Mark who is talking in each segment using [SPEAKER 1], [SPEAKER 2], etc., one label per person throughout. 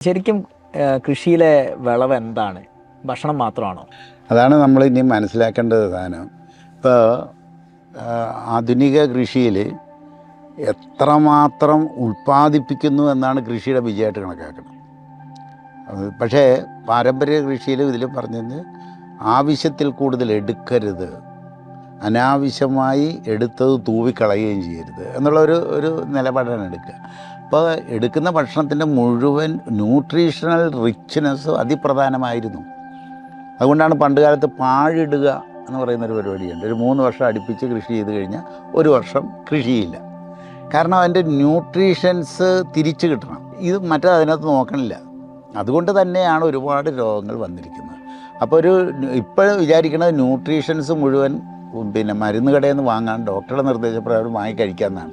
[SPEAKER 1] ശരിക്കും കൃഷിയിലെ വിളവ് എന്താണ്? ഭക്ഷണം മാത്രമാണോ?
[SPEAKER 2] അതാണ് നമ്മൾ ഇനി മനസ്സിലാക്കേണ്ടത് സാധനം. ഇപ്പോൾ ആധുനിക കൃഷിയിൽ എത്രമാത്രം ഉൽപ്പാദിപ്പിക്കുന്നു എന്നാണ് കൃഷിയുടെ വിജയമായിട്ട് കണക്കാക്കുന്നത്. പക്ഷേ പാരമ്പര്യ കൃഷിയിൽ ഇതിൽ പറഞ്ഞത് ആവശ്യത്തിൽ കൂടുതൽ എടുക്കരുത്, അനാവശ്യമായി എടുത്തത് തൂവിക്കളയുകയും ചെയ്യരുത് എന്നുള്ള ഒരു നിലപാടാണ് എടുക്കുക. അപ്പോൾ എടുക്കുന്ന ഭക്ഷണത്തിൻ്റെ മുഴുവൻ ന്യൂട്രീഷണൽ റിച്ച്നെസ് അതിപ്രധാനമായിരുന്നു. അതുകൊണ്ടാണ് പണ്ടുകാലത്ത് പാഴിടുക എന്ന് പറയുന്നൊരു പരിപാടിയുണ്ട്. ഒരു 3 വർഷം അടുപ്പിച്ച് കൃഷി ചെയ്ത് കഴിഞ്ഞാൽ 1 വർഷം കൃഷിയില്ല. കാരണം അതിൻ്റെ ന്യൂട്രീഷൻസ് തിരിച്ചു കിട്ടണം. ഇത് മറ്റേ അതിനകത്ത് നോക്കണില്ല. അതുകൊണ്ട് തന്നെയാണ് ഒരുപാട് രോഗങ്ങൾ വന്നിരിക്കുന്നത്. അപ്പോൾ ഇപ്പോൾ വിചാരിക്കുന്നത് ന്യൂട്രീഷൻസ് മുഴുവൻ മരുന്ന് കടയിൽ നിന്ന് വാങ്ങാൻ ഡോക്ടറുടെ നിർദ്ദേശപ്രകാരം വാങ്ങി കഴിക്കാമെന്നാണ്.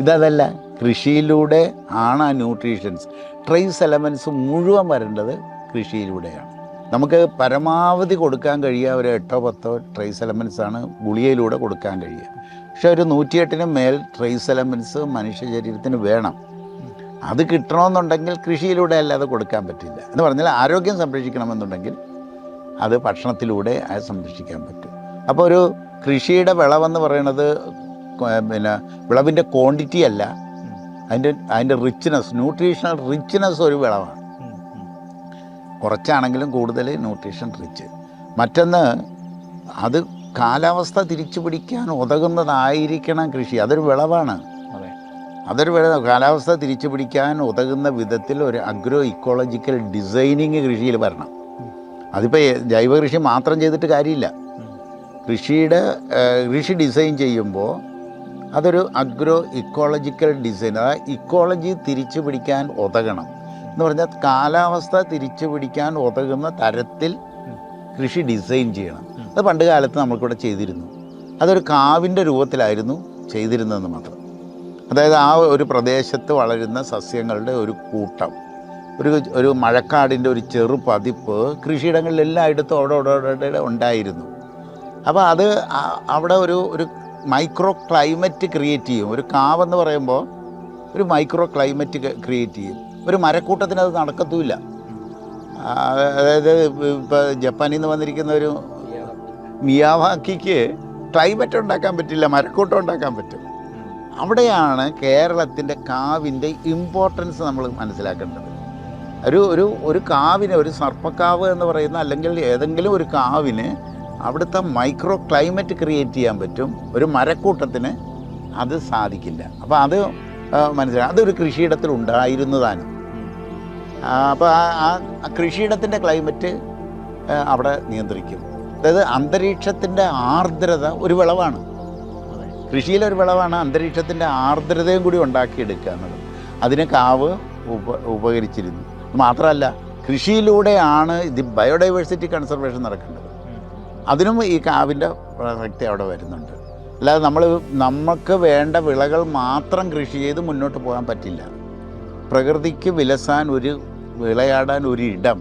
[SPEAKER 2] ഇതല്ല, കൃഷിയിലൂടെ ആണ് ആ ന്യൂട്രീഷൻസ്, ട്രേസ് എലമെൻറ്റ്സ് മുഴുവൻ വരേണ്ടത് കൃഷിയിലൂടെയാണ്. നമുക്ക് പരമാവധി കൊടുക്കാൻ കഴിയുക ഒരു 8-10 ട്രേസ് എലമെൻറ്റ്സാണ് ഗുളികയിലൂടെ കൊടുക്കാൻ കഴിയുക. പക്ഷെ ഒരു 108 മേൽ ട്രേസ് എലമെൻറ്റ്സ് മനുഷ്യ ശരീരത്തിന് വേണം. അത് കിട്ടണമെന്നുണ്ടെങ്കിൽ കൃഷിയിലൂടെ അല്ലാതെ കൊടുക്കാൻ പറ്റില്ല. എന്ന് പറഞ്ഞാൽ ആരോഗ്യം സംരക്ഷിക്കണമെന്നുണ്ടെങ്കിൽ അത് ഭക്ഷണത്തിലൂടെ അത് സംരക്ഷിക്കാൻ പറ്റും. അപ്പോൾ ഒരു കൃഷിയുടെ വിളവെന്ന് പറയുന്നത് വിളവിൻ്റെ ക്വാണ്ടിറ്റി അല്ല, അതിൻ്റെ റിച്ച്നെസ്, ന്യൂട്രീഷണൽ റിച്ച്നെസ് ഒരു വിളവാണ്. കുറച്ചാണെങ്കിലും കൂടുതൽ ന്യൂട്രീഷൻ റിച്ച്. മറ്റൊന്ന്, അത് കാലാവസ്ഥ തിരിച്ചു പിടിക്കാൻ ഉതകുന്നതായിരിക്കണം കൃഷി. അതൊരു വിളവാണ്. കാലാവസ്ഥ തിരിച്ചു പിടിക്കാൻ ഉതകുന്ന വിധത്തിൽ ഒരു അഗ്രോ ഇക്കോളജിക്കൽ ഡിസൈനിങ് കൃഷിയിൽ വരണം. അതിപ്പോൾ ജൈവ കൃഷി മാത്രം ചെയ്തിട്ട് കാര്യമില്ല. കൃഷി ഡിസൈൻ ചെയ്യുമ്പോൾ അതൊരു അഗ്രോ ഇക്കോളജിക്കൽ ഡിസൈൻ, അതായത് ഇക്കോളജി തിരിച്ചു പിടിക്കാൻ ഉതകണം. എന്ന് പറഞ്ഞാൽ കാലാവസ്ഥ തിരിച്ചു പിടിക്കാൻ ഉതകുന്ന തരത്തിൽ കൃഷി ഡിസൈൻ ചെയ്യണം. അത് പണ്ട് കാലത്ത് നമ്മൾക്കിവിടെ ചെയ്തിരുന്നു. അതൊരു കാവിൻ്റെ രൂപത്തിലായിരുന്നു ചെയ്തിരുന്നതെന്ന് മാത്രം. അതായത് ആ ഒരു പ്രദേശത്ത് വളരുന്ന സസ്യങ്ങളുടെ ഒരു കൂട്ടം, ഒരു മഴക്കാടിൻ്റെ ഒരു ചെറു പതിപ്പ് കൃഷിയിടങ്ങളിലെല്ലായിടത്തും അവിടെ ഉണ്ടായിരുന്നു. അപ്പോൾ അത് അവിടെ ഒരു മൈക്രോ ക്ലൈമറ്റ് ക്രിയേറ്റ് ചെയ്യും. ഒരു കാവെന്ന് പറയുമ്പോൾ ഒരു മൈക്രോ ക്ലൈമറ്റ് ക്രിയേറ്റ് ചെയ്യും. ഒരു മരക്കൂട്ടത്തിന് അത് നടക്കത്തുമില്ല. അതായത് ഇപ്പോൾ ജപ്പാനിൽ നിന്ന് വന്നിരിക്കുന്ന ഒരു മിയാവാക്കിക്ക് ക്ലൈമറ്റ് ഉണ്ടാക്കാൻ പറ്റില്ല, മരക്കൂട്ടം ഉണ്ടാക്കാൻ പറ്റും. അവിടെയാണ് കേരളത്തിൻ്റെ കാവിൻ്റെ ഇമ്പോർട്ടൻസ് നമ്മൾ മനസ്സിലാക്കേണ്ടത്. ഒരു കാവിന്, ഒരു സർപ്പക്കാവ് എന്ന് പറയുന്ന, അല്ലെങ്കിൽ ഏതെങ്കിലും ഒരു കാവിന് അവിടുത്തെ മൈക്രോ ക്ലൈമറ്റ് ക്രിയേറ്റ് ചെയ്യാൻ പറ്റും. ഒരു മരക്കൂട്ടത്തിന് അത് സാധിക്കില്ല. അപ്പോൾ അത് മനസ്സിലായി. അതൊരു കൃഷിയിടത്തിൽ ഉണ്ടായിരുന്നതാണ്. അപ്പോൾ ആ കൃഷിയിടത്തിൻ്റെ ക്ലൈമറ്റ് അവിടെ നിയന്ത്രിക്കും. അതായത് അന്തരീക്ഷത്തിൻ്റെ ആർദ്രത ഒരു വിളവാണ്. കൃഷിയിലൊരു വിളവാണ് അന്തരീക്ഷത്തിൻ്റെ ആർദ്രതയും കൂടി ഉണ്ടാക്കിയെടുക്കുക എന്നുള്ളത്. അതിന് കാവ് ഉപകരിച്ചിരുന്നു. മാത്രമല്ല, കൃഷിയിലൂടെയാണ് ഇത് ബയോഡൈവേഴ്സിറ്റി കൺസർവേഷൻ നടക്കേണ്ടത്. അതിനും ഈ കാവിൻ്റെ പ്രസക്തി അവിടെ വരുന്നുണ്ട്. അല്ലാതെ നമുക്ക് വേണ്ട വിളകൾ മാത്രം കൃഷി ചെയ്ത് മുന്നോട്ട് പോകാൻ പറ്റില്ല. പ്രകൃതിക്ക് വിലസാൻ, വിളയാടാൻ ഒരു ഇടം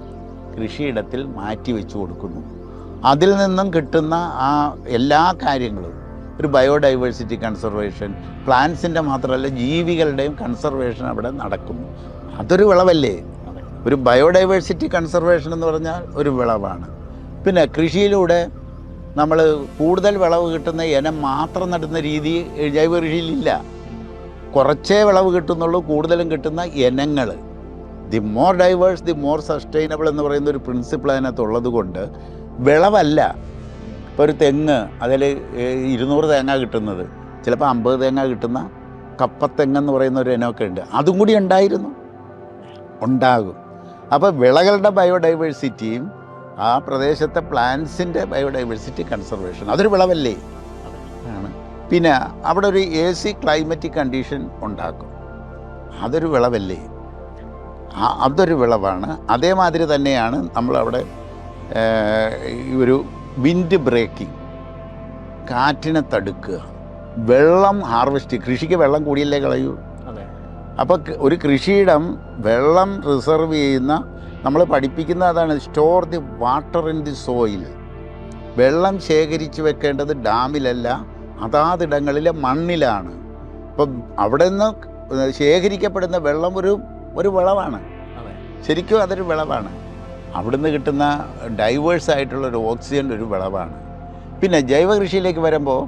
[SPEAKER 2] കൃഷിയിടത്തിൽ മാറ്റി വെച്ച് കൊടുക്കുന്നു. അതിൽ നിന്നും കിട്ടുന്ന ആ എല്ലാ കാര്യങ്ങളും, ഒരു ബയോഡൈവേഴ്സിറ്റി കൺസർവേഷൻ, പ്ലാന്റ്സിൻ്റെ മാത്രമല്ല ജീവികളുടെയും കൺസർവേഷൻ അവിടെ നടക്കുന്നു. അതൊരു വിളവല്ലേ? ഒരു ബയോഡൈവേഴ്സിറ്റി കൺസർവേഷൻ എന്ന് പറഞ്ഞാൽ ഒരു വിളവാണ്. പിന്നെ കൃഷിയിലൂടെ നമ്മൾ കൂടുതൽ വിളവ് കിട്ടുന്ന ഇനം മാത്രം നടുന്ന രീതി ജൈവ കൃഷിയിലില്ല. കുറച്ചേ വിളവ് കിട്ടുന്നുള്ളൂ, കൂടുതലും കിട്ടുന്ന ഇനങ്ങൾ. The more diverse the more sustainable എന്ന് പറയുന്ന ഒരു പ്രിൻസിപ്പിൾ അതിനകത്തുള്ളത് കൊണ്ട് വിളവല്ല. ഇപ്പോൾ ഒരു തെങ്ങ്, അതിൽ 200 തേങ്ങ കിട്ടുന്നത് ചിലപ്പോൾ 50 തേങ്ങ കിട്ടുന്ന കപ്പത്തെങ്ങെന്ന് പറയുന്ന ഒരു ഇനമൊക്കെ ഉണ്ട്. അതും കൂടി ഉണ്ടാകും. അപ്പോൾ വിളകളുടെ ബയോഡൈവേഴ്സിറ്റിയും ആ പ്രദേശത്തെ പ്ലാന്റ്സിൻ്റെ ബയോഡൈവേഴ്സിറ്റി കൺസർവേഷൻ അതൊരു വിളവല്ലേ ആണ്. പിന്നെ അവിടെ ഒരു AC ക്ലൈമറ്റിക് കണ്ടീഷൻ ഉണ്ടാക്കും. അതൊരു വിളവല്ലേ? അതൊരു വിളവാണ്. അതേമാതിരി തന്നെയാണ് നമ്മളവിടെ ഒരു വിൻഡ് ബ്രേക്കിംഗ്, കാറ്റിനെ തടുക്കുക, വെള്ളം ഹാർവെസ്റ്റ്. കൃഷിക്ക് വെള്ളം കൂടിയല്ലേ കളയൂ. അപ്പോൾ ഒരു കൃഷിയിടം വെള്ളം റിസർവ് ചെയ്യുന്ന, നമ്മൾ പഠിപ്പിക്കുന്ന അതാണ്, store the water in the soil. വെള്ളം ശേഖരിച്ച് വെക്കേണ്ടത് ഡാമിലല്ല, അതാതിടങ്ങളിലെ മണ്ണിലാണ്. അപ്പം അവിടെ നിന്ന് ശേഖരിക്കപ്പെടുന്ന വെള്ളം ഒരു വിളവാണ്. ശരിക്കും അതൊരു വിളവാണ്. അവിടുന്ന് കിട്ടുന്ന ഡൈവേഴ്സായിട്ടുള്ളൊരു ഓക്സിജൻ്റെ ഒരു വിളവാണ്. പിന്നെ ജൈവ കൃഷിയിലേക്ക് വരുമ്പോൾ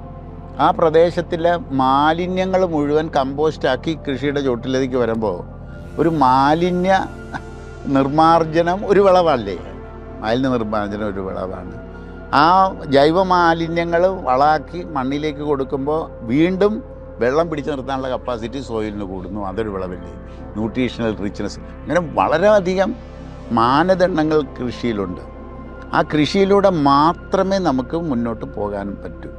[SPEAKER 2] ആ പ്രദേശത്തിലെ മാലിന്യങ്ങൾ മുഴുവൻ കമ്പോസ്റ്റാക്കി കൃഷിയുടെ ചുവട്ടിലേക്ക് വരുമ്പോൾ ഒരു മാലിന്യ നിർമ്മാർജ്ജനം ഒരു വിളവല്ലേ? മാലിന്യ നിർമ്മാർജ്ജനം ഒരു വിളവാണ്. ആ ജൈവ മാലിന്യങ്ങൾ വളമാക്കി മണ്ണിലേക്ക് കൊടുക്കുമ്പോൾ വീണ്ടും വെള്ളം പിടിച്ചു നിർത്താനുള്ള കപ്പാസിറ്റി സോയിലിന് കൂടുന്നു. അതൊരു വിളവല്ലേ? Nutritional richness. അങ്ങനെ വളരെയധികം മാനദണ്ഡങ്ങൾ കൃഷിയിലുണ്ട്. ആ കൃഷിയിലൂടെ മാത്രമേ നമുക്ക് മുന്നോട്ട് പോകാനും പറ്റൂ.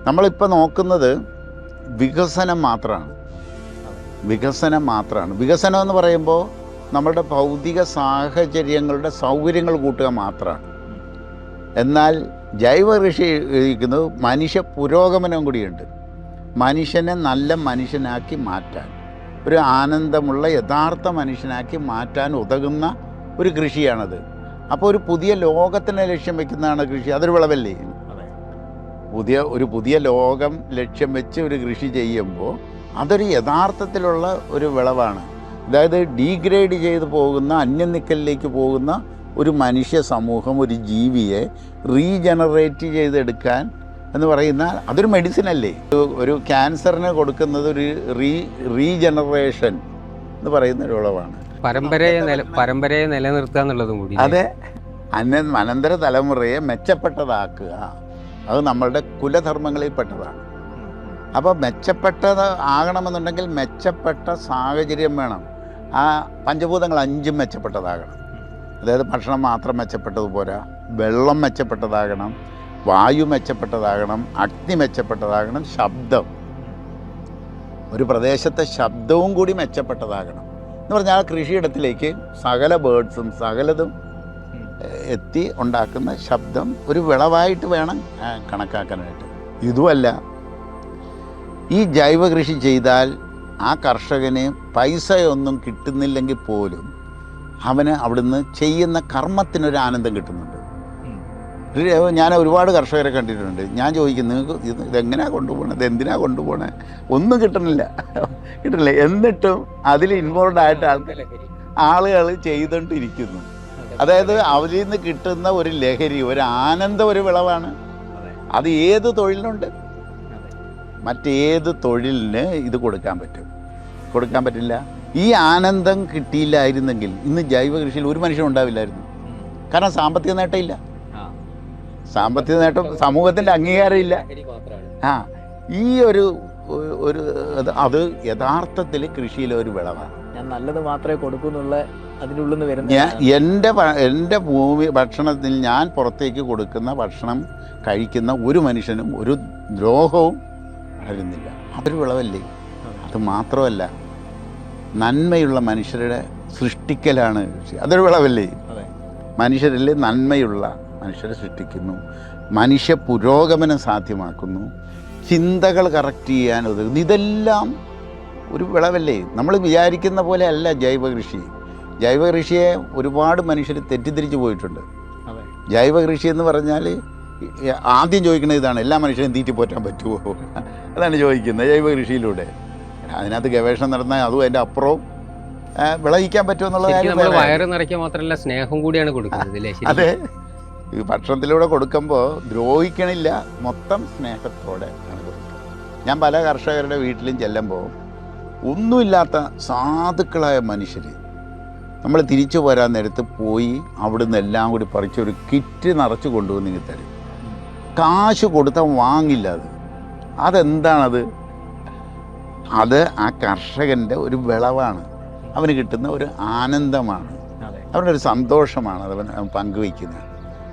[SPEAKER 2] നമ്മളിപ്പോൾ നോക്കുന്നത് വികസനം മാത്രമാണ്. വികസനം എന്ന് പറയുമ്പോൾ നമ്മളുടെ ഭൗതിക സാഹചര്യങ്ങളുടെ സൗകര്യങ്ങൾ കൂട്ടുക മാത്രമാണ്. എന്നാൽ ജൈവ കൃഷി ഇരിക്കുന്നത് മനുഷ്യ പുരോഗമനം കൂടിയുണ്ട്. മനുഷ്യനെ നല്ല മനുഷ്യനാക്കി മാറ്റാൻ, ഒരു ആനന്ദമുള്ള യഥാർത്ഥ മനുഷ്യനാക്കി മാറ്റാൻ ഉതകുന്ന ഒരു കൃഷിയാണത്. അപ്പോൾ ഒരു പുതിയ ലോകത്തിനെ ലക്ഷ്യം വെക്കുന്നതാണ് കൃഷി. അതൊരു വിളവല്ലേ? പുതിയ ലോകം ലക്ഷ്യം വെച്ച് ഒരു കൃഷി ചെയ്യുമ്പോൾ അതൊരു യഥാർത്ഥത്തിലുള്ള ഒരു വിളവാണ്. അതായത് ഡീഗ്രേഡ് ചെയ്ത് പോകുന്ന, അന്യനിക്കലിലേക്ക് പോകുന്ന ഒരു മനുഷ്യ സമൂഹം, ഒരു ജീവിയെ റീജനറേറ്റ് ചെയ്തെടുക്കാൻ എന്ന് പറയുന്ന അതൊരു മെഡിസിൻ അല്ലേ? ഒരു ക്യാൻസറിന് കൊടുക്കുന്നത് ഒരു റീജനറേഷൻ എന്ന് പറയുന്ന ഒരു വിളവാണ്.
[SPEAKER 3] പരമ്പരയെ നിലനിർത്തുക എന്നുള്ളതും കൂടി.
[SPEAKER 2] അതെ, അനന്തര തലമുറയെ മെച്ചപ്പെട്ടതാക്കുക, അത് നമ്മളുടെ കുലധർമ്മങ്ങളിൽ പെട്ടതാണ്. അപ്പോൾ മെച്ചപ്പെട്ടത് ആകണമെന്നുണ്ടെങ്കിൽ മെച്ചപ്പെട്ട സാഹചര്യം വേണം. ആ പഞ്ചഭൂതങ്ങൾ 5 മെച്ചപ്പെട്ടതാകണം. അതായത് ഭക്ഷണം മാത്രം മെച്ചപ്പെട്ടത് പോരാ, വെള്ളം മെച്ചപ്പെട്ടതാകണം, വായു മെച്ചപ്പെട്ടതാകണം, അഗ്നി മെച്ചപ്പെട്ടതാകണം, ശബ്ദം, ഒരു പ്രദേശത്തെ ശബ്ദവും കൂടി മെച്ചപ്പെട്ടതാകണം. എന്ന് പറഞ്ഞാൽ ആ കൃഷിയിടത്തിലേക്ക് സകല ബേഡ്സും സകലതും എത്തി ഉണ്ടാക്കുന്ന ശബ്ദം ഒരു വിളവായിട്ട് വേണം കണക്കാക്കാനായിട്ട്. ഇതുമല്ല, ഈ ജൈവ കൃഷി ചെയ്താൽ ആ കർഷകന് പൈസയൊന്നും കിട്ടുന്നില്ലെങ്കിൽ പോലും അവന് അവിടുന്ന് ചെയ്യുന്ന കർമ്മത്തിനൊരു ആനന്ദം കിട്ടുന്നുണ്ട്. ഞാൻ ഒരുപാട് കർഷകരെ കണ്ടിട്ടുണ്ട്. ഞാൻ ചോദിക്കും, നിങ്ങൾക്ക് ഇതെങ്ങനെയാണ് കൊണ്ടുപോകണത്, ഇതെന്തിനാണ് കൊണ്ടുപോകണേ? ഒന്നും കിട്ടണില്ല. എന്നിട്ടും അതിൽ ഇൻവോൾവ് ആയിട്ട് ആളുകൾ ചെയ്തുകൊണ്ടിരിക്കുന്നു. അതായത് അവരിൽ നിന്ന് കിട്ടുന്ന ഒരു ലഹരി, ഒരു ആനന്ദം, ഒരു വിളവാണ്. അത് ഏത് തൊഴിലിനുണ്ട്. മറ്റേത് തൊഴിലിന് ഇത് കൊടുക്കാൻ പറ്റില്ല. ഈ ആനന്ദം കിട്ടിയില്ലായിരുന്നെങ്കിൽ ഇന്ന് ജൈവ കൃഷിയിൽ ഒരു മനുഷ്യനും ഉണ്ടാവില്ലായിരുന്നു. കാരണം സാമ്പത്തിക നേട്ടമില്ല, സാമ്പത്തിക നേട്ടം, സമൂഹത്തിൻ്റെ അംഗീകാരം ഇല്ല. ഈ ഒരു അത് യഥാർത്ഥത്തിൽ കൃഷിയിലെ ഒരു വിളവാണ്.
[SPEAKER 1] ഞാൻ നല്ലത് മാത്രമേ കൊടുക്കൂന്നുള്ള അതിൻ്റെ ഉള്ളിൽ നിന്ന് വരുന്ന
[SPEAKER 2] എൻ്റെ ഭൂമി ഭക്ഷണത്തിൽ ഞാൻ പുറത്തേക്ക് കൊടുക്കുന്ന ഭക്ഷണം കഴിക്കുന്ന ഒരു മനുഷ്യനും ഒരു ദ്രോഹവും വളരുന്നില്ല. അതൊരു വിളവല്ലേ? അത് മാത്രമല്ല, നന്മയുള്ള മനുഷ്യരുടെ സൃഷ്ടിക്കലാണ് കൃഷി. അതൊരു വിളവല്ലേ? മനുഷ്യരിൽ നന്മയുള്ള മനുഷ്യരെ സൃഷ്ടിക്കുന്നു, മനുഷ്യ പുരോഗമനം സാധ്യമാക്കുന്നു, ചിന്തകൾ കറക്റ്റ് ചെയ്യാൻ ഉതകുന്നു. ഇതെല്ലാം ഒരു വിളവല്ലേ? നമ്മൾ വിചാരിക്കുന്ന പോലെ അല്ല ജൈവ കൃഷി. ജൈവ കൃഷിയെ ഒരുപാട് മനുഷ്യർ തെറ്റിദ്ധരിച്ചു പോയിട്ടുണ്ട്. ജൈവ കൃഷി എന്ന് പറഞ്ഞാൽ ആദ്യം ചോദിക്കുന്നത് ഇതാണ്, എല്ലാ മനുഷ്യരും തീറ്റി പോറ്റാൻ പറ്റുമോ? അതാണ് ചോദിക്കുന്നത് ജൈവ കൃഷിയിലൂടെ. അതിനകത്ത് ഗവേഷണം നടന്നാൽ അതും അതിൻ്റെ അപ്പുറവും വിളയിക്കാൻ പറ്റുമെന്നുള്ള കാര്യം.
[SPEAKER 3] വയറ് നിറയ്ക്കാൻ മാത്രമല്ല, സ്നേഹം കൂടിയാണ് കൊടുക്കുന്നത്.
[SPEAKER 2] അതെ, ഈ ഭക്ഷണത്തിലൂടെ കൊടുക്കുമ്പോൾ ദ്രോഹിക്കണില്ല, മൊത്തം സ്നേഹത്തോടെ ആണ് കൊടുക്കുക. ഞാൻ പല കർഷകരുടെ വീട്ടിലും ചെല്ലുമ്പോൾ ഒന്നുമില്ലാത്ത സാധുക്കളായ മനുഷ്യർ നമ്മൾ തിരിച്ചു പോരാൻ നേരത്ത് പോയി അവിടുന്ന് എല്ലാം കൂടി പറിച്ചൊരു കിറ്റ് നിറച്ച് കൊണ്ടുവന്ന് ഇങ്ങനെ തരും. കാശ് കൊടുത്താൽ വാങ്ങില്ല. അതെന്താണത്? അത് ആ കർഷകൻ്റെ ഒരു വിളവാണ്, അവന് കിട്ടുന്ന ഒരു ആനന്ദമാണ്, അവൻ്റെ ഒരു സന്തോഷമാണ് അവൻ പങ്കുവയ്ക്കുന്നത്.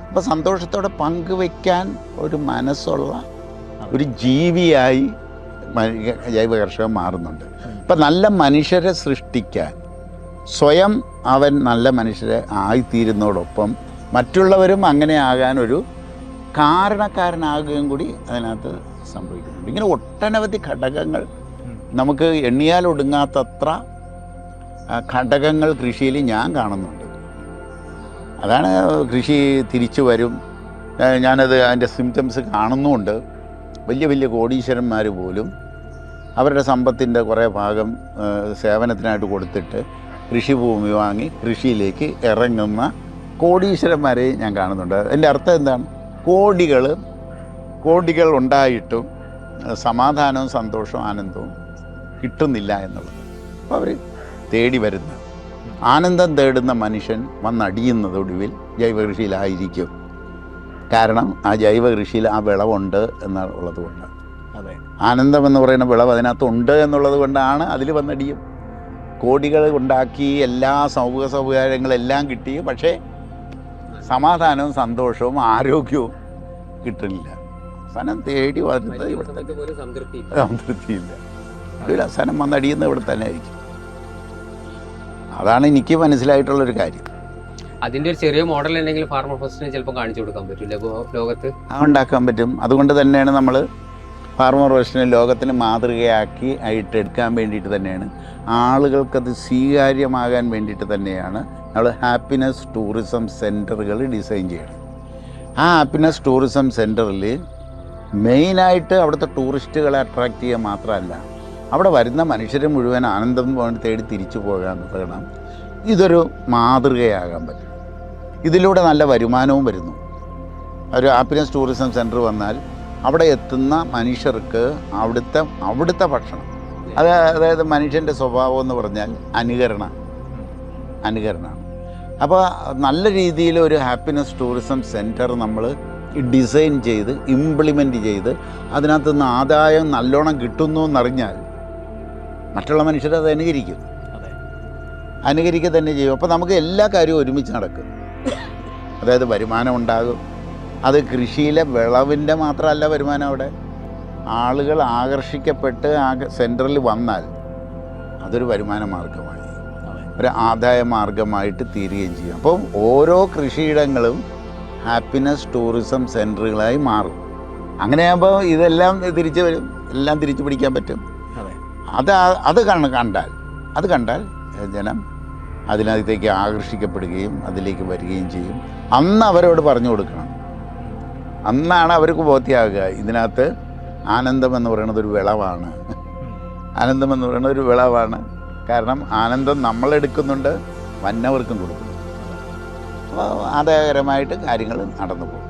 [SPEAKER 2] അപ്പോൾ സന്തോഷത്തോടെ പങ്കുവയ്ക്കാൻ ഒരു മനസ്സുള്ള ഒരു ജീവിയായി ജൈവ കർഷകൻ മാറുന്നുണ്ട്. ഇപ്പം നല്ല മനുഷ്യരെ സൃഷ്ടിക്കാൻ സ്വയം അവൻ നല്ല മനുഷ്യരെ ആയിത്തീരുന്നതോടൊപ്പം മറ്റുള്ളവരും അങ്ങനെ ആകാനൊരു കാരണക്കാരനാകുകയും കൂടി അതിനകത്ത് സംഭവിക്കുന്നുണ്ട്. ഇങ്ങനെ ഒട്ടനവധി ഘടകങ്ങൾ, നമുക്ക് എണ്ണിയാൽ ഒടുങ്ങാത്തത്ര ഘടകങ്ങൾ കൃഷിയിൽ ഞാൻ കാണുന്നുണ്ട്. അതാണ് കൃഷി തിരിച്ചു വരും. ഞാനത് അതിൻ്റെ സിംറ്റംസ് കാണുന്നുമുണ്ട്. വലിയ വലിയ കോടീശ്വരന്മാർ പോലും അവരുടെ സമ്പത്തിൻ്റെ കുറേ ഭാഗം സേവനത്തിനായിട്ട് കൊടുത്തിട്ട് കൃഷിഭൂമി വാങ്ങി കൃഷിയിലേക്ക് ഇറങ്ങുന്ന കോടീശ്വരന്മാരെ ഞാൻ കാണുന്നുണ്ട്. എൻ്റെ അർത്ഥം എന്താണ്? കോടികൾ ഉണ്ടായിട്ടും സമാധാനവും സന്തോഷവും ആനന്ദവും കിട്ടുന്നില്ല എന്നുള്ളത്. അപ്പോൾ അവർ തേടി വരുന്നു. ആനന്ദം തേടുന്ന മനുഷ്യൻ വന്നടിയുന്നത് ഒടുവിൽ ജൈവകൃഷിയിലായിരിക്കും. കാരണം ആ ജൈവകൃഷിയിൽ ആ വിളവുണ്ട് എന്നുള്ളത് കൊണ്ട്.
[SPEAKER 1] അതെ,
[SPEAKER 2] ആനന്ദം എന്ന് പറയുന്ന വിളവ് അതിനകത്തുണ്ട് എന്നുള്ളത് കൊണ്ടാണ് അതിൽ വന്നടിയും. കോടികൾ ഉണ്ടാക്കി എല്ലാ സൗകര്യങ്ങളെല്ലാം കിട്ടി, പക്ഷേ സമാധാനവും സന്തോഷവും ആരോഗ്യവും കിട്ടുന്നില്ല. അവസാനം തേടി വരുന്നത് ഇവിടെ സംതൃപ്തിയില്ല. അതിൽ അവസാനം വന്നടിയുന്നത് ഇവിടെ തന്നെ ആയിരിക്കും. അതാണ് എനിക്ക് മനസ്സിലായിട്ടുള്ളൊരു കാര്യം.
[SPEAKER 3] അതിന്റെ ഒരു ചെറിയ മോഡൽ എന്തെങ്കിലും ഫാർമർ ഫസ്റ്റിന് ചിലപ്പോൾ കാണിച്ചു കൊടുക്കാൻ പറ്റില്ല ലോകത്ത്?
[SPEAKER 2] ഉണ്ടാക്കാൻ പറ്റും. അതുകൊണ്ട് തന്നെയാണ് നമ്മൾ ഫാർമർ ഫസ്റ്റിനെ ലോകത്തിന് മാതൃകയാക്കി ആയിട്ട് എടുക്കാൻ വേണ്ടിയിട്ട് തന്നെയാണ്, ആളുകൾക്കത് സ്വീകാര്യമാകാൻ വേണ്ടിയിട്ട് തന്നെയാണ് നമ്മൾ ഹാപ്പിനെസ് ടൂറിസം സെൻറ്ററുകൾ ഡിസൈൻ ചെയ്യണം. ആ ഹാപ്പിനെസ് ടൂറിസം സെൻറ്ററിൽ മെയിനായിട്ട് അവിടുത്തെ ടൂറിസ്റ്റുകളെ അട്രാക്റ്റ് ചെയ്യുക മാത്രമല്ല, അവിടെ വരുന്ന മനുഷ്യരെ മുഴുവൻ ആനന്ദം തേടി തിരിച്ചു പോകാൻ പറ്റണം. ഇതൊരു മാതൃകയാകാൻ പറ്റും. ഇതിലൂടെ നല്ല വരുമാനവും വരുന്നു. ഒരു ഹാപ്പിനെസ് ടൂറിസം സെൻറ്റർ വന്നാൽ അവിടെ എത്തുന്ന മനുഷ്യർക്ക് അവിടുത്തെ ഭക്ഷണം, അതായത് മനുഷ്യൻ്റെ സ്വഭാവം എന്ന് പറഞ്ഞാൽ അനുകരണമാണ്. അപ്പോൾ നല്ല രീതിയിൽ ഒരു ഹാപ്പിനെസ് ടൂറിസം സെൻറ്റർ നമ്മൾ ഡിസൈൻ ചെയ്ത് ഇംപ്ലിമെൻ്റ് ചെയ്ത് അതിനകത്ത് നിന്ന് ആദായം നല്ലോണം കിട്ടുന്നു എന്നറിഞ്ഞാൽ മറ്റുള്ള മനുഷ്യരത് അനുകരിക്കുക തന്നെ ചെയ്യും. അപ്പോൾ നമുക്ക് എല്ലാ കാര്യവും ഒരുമിച്ച് നടക്കും. അതായത് വരുമാനം ഉണ്ടാകും. അത് കൃഷിയിലെ വിളവിൻ്റെ മാത്രമല്ല വരുമാനം. അവിടെ ആളുകൾ ആകർഷിക്കപ്പെട്ട് ആ സെൻറ്ററിൽ വന്നാൽ അതൊരു വരുമാന മാർഗമായി, ഒരു ആദായ മാർഗമായിട്ട് തീരുകയും ചെയ്യും. അപ്പം ഓരോ കൃഷിയിടങ്ങളും ഹാപ്പിനെസ് ടൂറിസം സെൻറ്ററുകളായി മാറും. അങ്ങനെയാകുമ്പോൾ ഇതെല്ലാം തിരിച്ചു വരും, എല്ലാം തിരിച്ചു പിടിക്കാൻ പറ്റും. അത് കണ്ടാൽ ജനം അതിനകത്തേക്ക് ആകർഷിക്കപ്പെടുകയും അതിലേക്ക് വരികയും ചെയ്യും. അന്ന് അവരോട് പറഞ്ഞു കൊടുക്കണം. അന്നാണ് അവർക്ക് ബോധ്യമാകുക ഇതിനകത്ത് ആനന്ദം എന്ന് പറയുന്നത് ഒരു വിളവാണ്. കാരണം ആനന്ദം നമ്മളെടുക്കുന്നുണ്ട്, വന്നവർക്കും കൊടുക്കുന്നു. അപ്പോൾ ആദായകരമായിട്ട് കാര്യങ്ങൾ നടന്നു പോകും.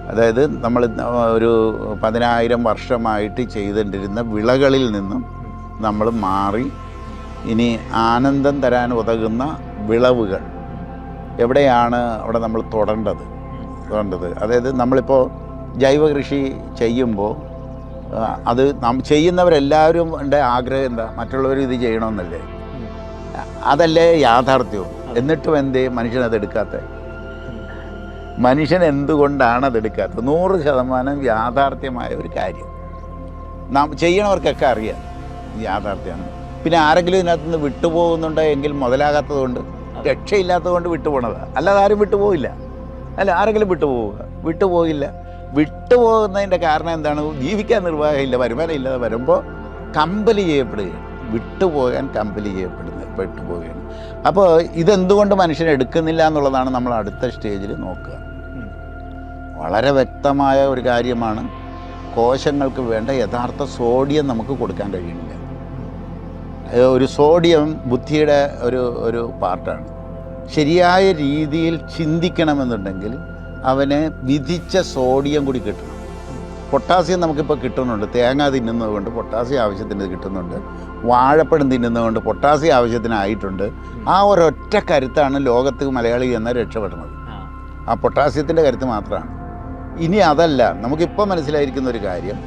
[SPEAKER 2] അതായത് നമ്മൾ ഒരു 10,000 വർഷമായിട്ട് ചെയ്തുകൊണ്ടിരുന്ന വിളകളിൽ നിന്നും നമ്മൾ മാറി ഇനി ആനന്ദം തരാൻ ഉതകുന്ന വിളവുകൾ എവിടെയാണ് അവിടെ നമ്മൾ തൊടേണ്ടത്. അതായത് നമ്മളിപ്പോൾ ജൈവ കൃഷി ചെയ്യുമ്പോൾ അത് ചെയ്യുന്നവരെല്ലാവരും ആഗ്രഹം എന്താ? മറ്റുള്ളവർ ഇത് ചെയ്യണമെന്നല്ലേ? അതല്ലേ യാഥാർത്ഥ്യവും. എന്നിട്ടും എന്തേ മനുഷ്യനതെടുക്കാത്ത? മനുഷ്യൻ എന്തുകൊണ്ടാണ് അതെടുക്കാത്തത്? 100% യാഥാർത്ഥ്യമായ ഒരു കാര്യം ചെയ്യണവർക്കൊക്കെ അറിയാം യാഥാർത്ഥ്യമാണ്. പിന്നെ ആരെങ്കിലും ഇതിനകത്ത് നിന്ന് വിട്ടുപോകുന്നുണ്ടോ എങ്കിൽ മുതലാകാത്തത് കൊണ്ട്, രക്ഷയില്ലാത്തത് കൊണ്ട് വിട്ടുപോകണതാണ്. അല്ലാതെ ആരും വിട്ടുപോകില്ല. ആരെങ്കിലും വിട്ടുപോകില്ല. വിട്ടുപോകുന്നതിൻ്റെ കാരണം എന്താണ്? ജീവിക്കാൻ നിർവാഹമില്ല, വരുമാനം ഇല്ലാതെ വരുമ്പോൾ കമ്പല് ചെയ്യപ്പെടുകയാണ്. വിട്ടുപോകാൻ കമ്പല് പെട്ടുപോവുകയാണ്. അപ്പോൾ ഇതെന്തുകൊണ്ട് മനുഷ്യൻ എടുക്കുന്നില്ല എന്നുള്ളതാണ് നമ്മൾ അടുത്ത സ്റ്റേജിൽ നോക്കുക. വളരെ വ്യക്തമായ ഒരു കാര്യമാണ്, കോശങ്ങൾക്ക് വേണ്ട യഥാർത്ഥ സോഡിയം നമുക്ക് കൊടുക്കാൻ കഴിയുന്നില്ല. ഒരു സോഡിയം ബുദ്ധിയുടെ ഒരു പാർട്ടാണ്. ശരിയായ രീതിയിൽ ചിന്തിക്കണമെന്നുണ്ടെങ്കിൽ അവന് വിധിച്ച സോഡിയം കൂടി കിട്ടണം. പൊട്ടാസ്യം നമുക്കിപ്പോൾ കിട്ടുന്നുണ്ട്. തേങ്ങ തിന്നുന്നത് കൊണ്ട് പൊട്ടാസ്യം ആവശ്യത്തിന് കിട്ടുന്നുണ്ട്. വാഴപ്പഴം തിന്നുന്നത് കൊണ്ട് പൊട്ടാസ്യം ആവശ്യത്തിനായിട്ടുണ്ട്. ആ ഒരൊറ്റ കരുത്താണ് ലോകത്ത് മലയാളി എന്ന രക്ഷപ്പെടുന്നത്. ആ പൊട്ടാസ്യത്തിൻ്റെ കരുത്ത് മാത്രമാണ്. ഇനി അതല്ല, നമുക്കിപ്പോൾ മനസ്സിലായിരിക്കുന്ന ഒരു കാര്യം,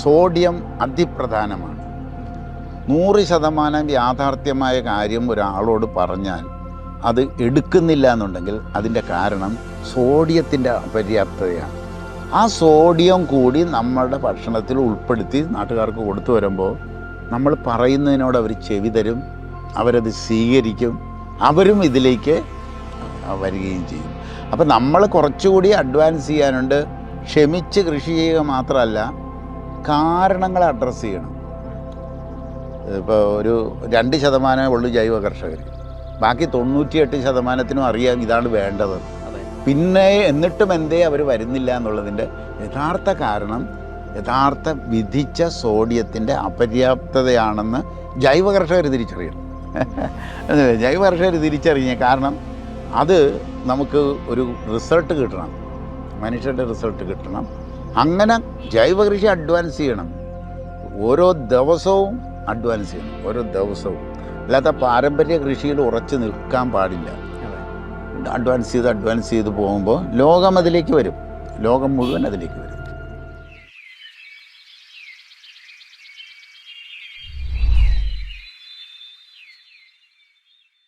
[SPEAKER 2] സോഡിയം അതിപ്രധാനമാണ്. 100% യാഥാർത്ഥ്യമായ കാര്യം ഒരാളോട് പറഞ്ഞാൽ അത് എടുക്കുന്നില്ല എന്നുണ്ടെങ്കിൽ അതിൻ്റെ കാരണം സോഡിയത്തിൻ്റെ അപര്യാപ്തതയാണ്. ആ സോഡിയം കൂടി നമ്മളുടെ ഭക്ഷണത്തിൽ ഉൾപ്പെടുത്തി നാട്ടുകാർക്ക് കൊടുത്തു വരുമ്പോൾ നമ്മൾ പറയുന്നതിനോട് അവർ ചെവി തരും, അവരത് സ്വീകരിക്കും, അവരും ഇതിലേക്ക് വരികയും ചെയ്യും. അപ്പം നമ്മൾ കുറച്ചുകൂടി അഡ്വാൻസ് ചെയ്യാനുണ്ട്. ക്ഷമിച്ച് കൃഷി ചെയ്യുക മാത്രമല്ല, കാരണങ്ങൾ അഡ്രസ്സ് ചെയ്യണം. ഇപ്പോൾ ഒരു 2% ഉള്ളു ജൈവ കർഷകർ, ബാക്കി 98% അറിയാം ഇതാണ് വേണ്ടത്. പിന്നെ എന്നിട്ടും എന്തേ അവർ വരുന്നില്ല എന്നുള്ളതിൻ്റെ യഥാർത്ഥ കാരണം യഥാർത്ഥ വിധിച്ച സോഡിയത്തിൻ്റെ അപര്യാപ്തതയാണെന്ന് ജൈവ കർഷകർ തിരിച്ചറിയണം. ജൈവ കർഷകർ തിരിച്ചറിഞ്ഞ കാരണം അത് നമുക്ക് ഒരു റിസൾട്ട് കിട്ടണം, മനുഷ്യരുടെ റിസൾട്ട് കിട്ടണം. അങ്ങനെ ജൈവ കൃഷി അഡ്വാൻസ് ചെയ്യണം, ഓരോ ദിവസവും അഡ്വാൻസ് ചെയ്യണം, ഓരോ ദിവസവും. അല്ലാത്ത പാരമ്പര്യ കൃഷിയിൽ ഉറച്ചു നിൽക്കാൻ പാടില്ല. അഡ്വാൻസ് ചെയ്ത് പോകുമ്പോൾ ലോകം അതിലേക്ക് വരും, ലോകം മുഴുവൻ അതിലേക്ക് വരും.